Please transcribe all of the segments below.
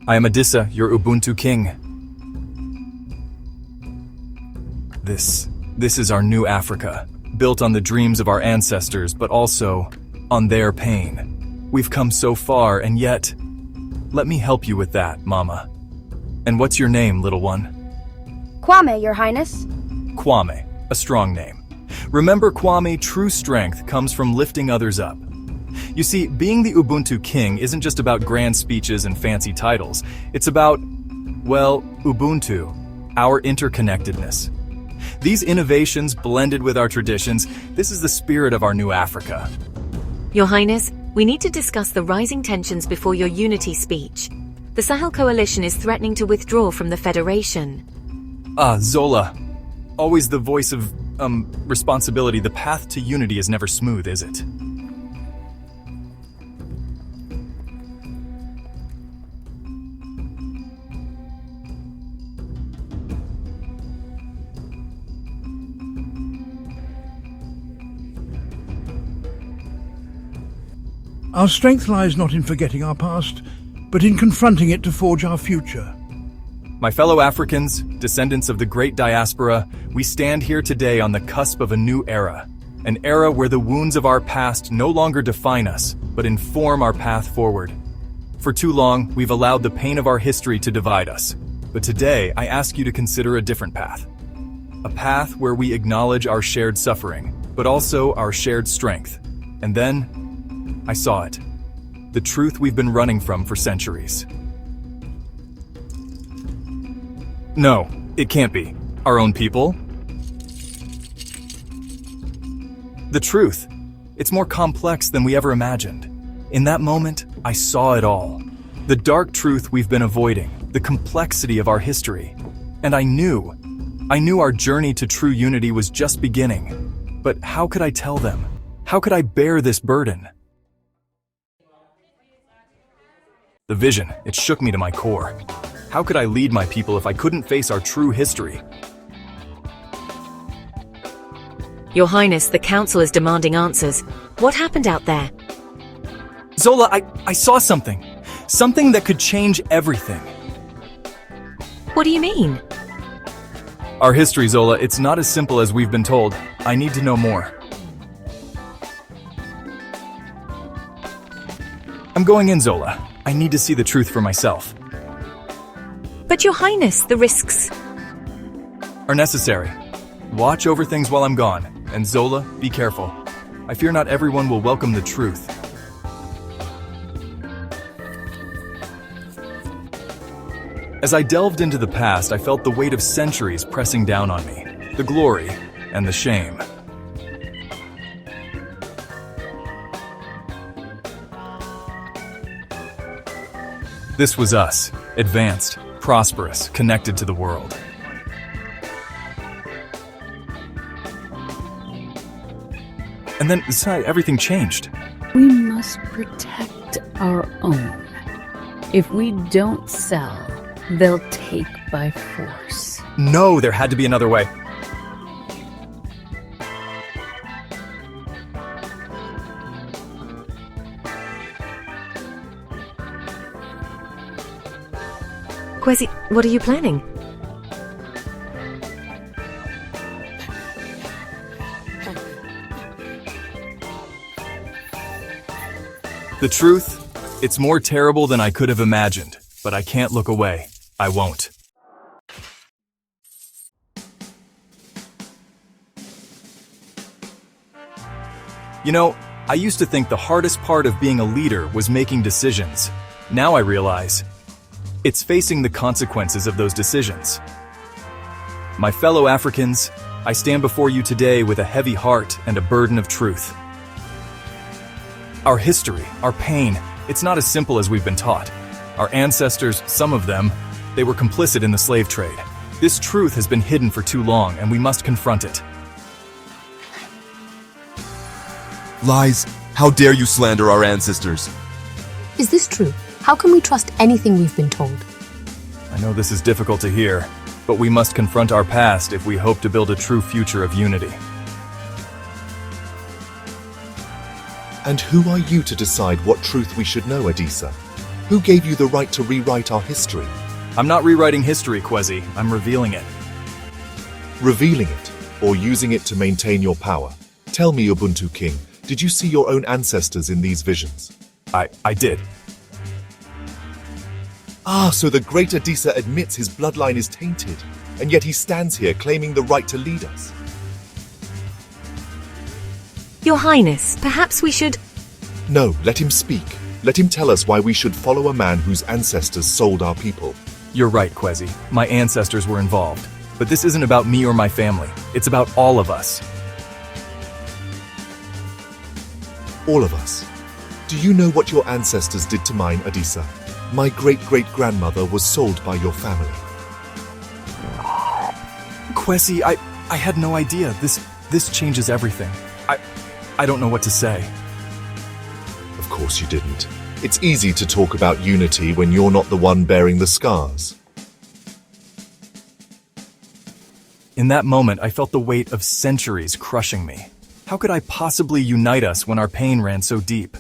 I am Adissa, your Ubuntu king. This is our new Africa, built on the dreams of our ancestors, but also on their pain. We've come so far, and yet, let me help you with that, Mama. And what's your name, little one? Kwame, Your Highness. Kwame, a strong name. Remember, Kwame, true strength comes from lifting others up. You see, being the Ubuntu king isn't just about grand speeches and fancy titles. It's about, well, Ubuntu, our interconnectedness. These innovations blended with our traditions, this is the spirit of our new Africa. Your Highness, we need to discuss the rising tensions before your unity speech. The Sahel Coalition is threatening to withdraw from the Federation. Zola. Always the voice of, responsibility. The path to unity is never smooth, is it? Our strength lies not in forgetting our past, but in confronting it to forge our future. My fellow Africans, descendants of the great diaspora, we stand here today on the cusp of a new era. An era where the wounds of our past no longer define us, but inform our path forward. For too long, we've allowed the pain of our history to divide us. But today, I ask you to consider a different path. A path where we acknowledge our shared suffering, but also our shared strength. And then, I saw it. The truth we've been running from for centuries. No, it can't be. Our own people? The truth. It's more complex than we ever imagined. In that moment, I saw it all. The dark truth we've been avoiding, the complexity of our history. And I knew our journey to true unity was just beginning. But how could I tell them? How could I bear this burden? The vision, it shook me to my core. How could I lead my people if I couldn't face our true history? Your Highness, the Council is demanding answers. What happened out there? Zola, I saw something. Something that could change everything. What do you mean? Our history, Zola, it's not as simple as we've been told. I need to know more. I'm going in, Zola. I need to see the truth for myself. But Your Highness, the risks are necessary. Watch over things while I'm gone. And Zola, be careful. I fear not everyone will welcome the truth. As I delved into the past, I felt the weight of centuries pressing down on me. The glory and the shame. This was us, advanced, prosperous, connected to the world. And then, everything changed. We must protect our own. If we don't sell, they'll take by force. No, there had to be another way. Kwesi, what are you planning? The truth, it's more terrible than I could have imagined, but I can't look away. I won't. You know, I used to think the hardest part of being a leader was making decisions. Now I realize it's facing the consequences of those decisions. My fellow Africans, I stand before you today with a heavy heart and a burden of truth. Our history, our pain, it's not as simple as we've been taught. Our ancestors, some of them, they were complicit in the slave trade. This truth has been hidden for too long, and we must confront it. Lies! How dare you slander our ancestors? Is this true? How can we trust anything we've been told? I know this is difficult to hear, but we must confront our past if we hope to build a true future of unity. And who are you to decide what truth we should know, Adisa? Who gave you the right to rewrite our history? I'm not rewriting history, Kwezi. I'm revealing it. Revealing it, or using it to maintain your power. Tell me, Ubuntu King, did you see your own ancestors in these visions? I did. Ah, so the great Adisa admits his bloodline is tainted, and yet he stands here claiming the right to lead us. Your Highness, perhaps we should... No, let him speak. Let him tell us why we should follow a man whose ancestors sold our people. You're right, Kwezi. My ancestors were involved. But this isn't about me or my family. It's about all of us. All of us. Do you know what your ancestors did to mine, Adisa? My great-great-grandmother was sold by your family. Kwezi, I had no idea. This changes everything. I don't know what to say. Of course you didn't. It's easy to talk about unity when you're not the one bearing the scars. In that moment, I felt the weight of centuries crushing me. How could I possibly unite us when our pain ran so deep?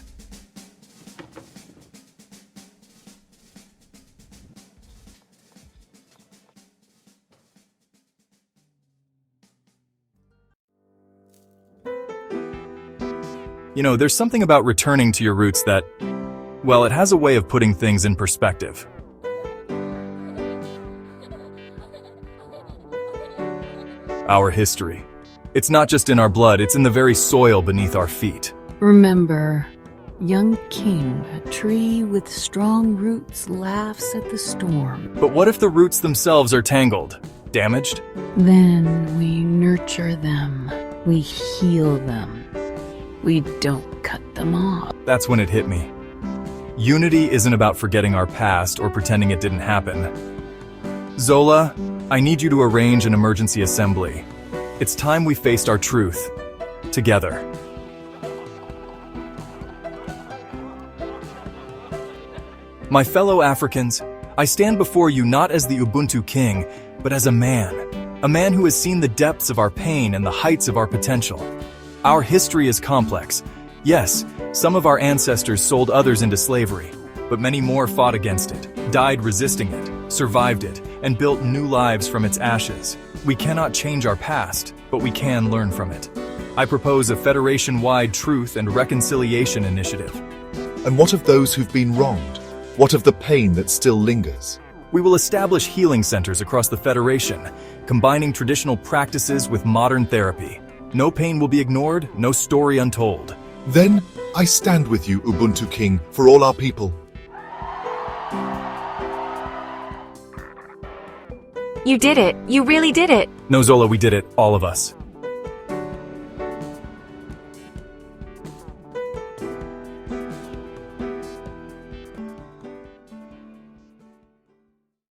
You know, there's something about returning to your roots that, well, it has a way of putting things in perspective. Our history. It's not just in our blood, it's in the very soil beneath our feet. Remember, young king, a tree with strong roots laughs at the storm. But what if the roots themselves are tangled, damaged? Then we nurture them. We heal them. We don't cut them off. That's when it hit me. Unity isn't about forgetting our past or pretending it didn't happen. Zola, I need you to arrange an emergency assembly. It's time we faced our truth. Together. My fellow Africans, I stand before you not as the Ubuntu King, but as a man who has seen the depths of our pain and the heights of our potential. Our history is complex. Yes, some of our ancestors sold others into slavery, but many more fought against it, died resisting it, survived it, and built new lives from its ashes. We cannot change our past, but we can learn from it. I propose a Federation-wide Truth and Reconciliation Initiative. And what of those who've been wronged? What of the pain that still lingers? We will establish healing centers across the Federation, combining traditional practices with modern therapy. No pain will be ignored, no story untold. Then, I stand with you, Ubuntu King, for all our people. You did it. You really did it. No, Zola, we did it, all of us.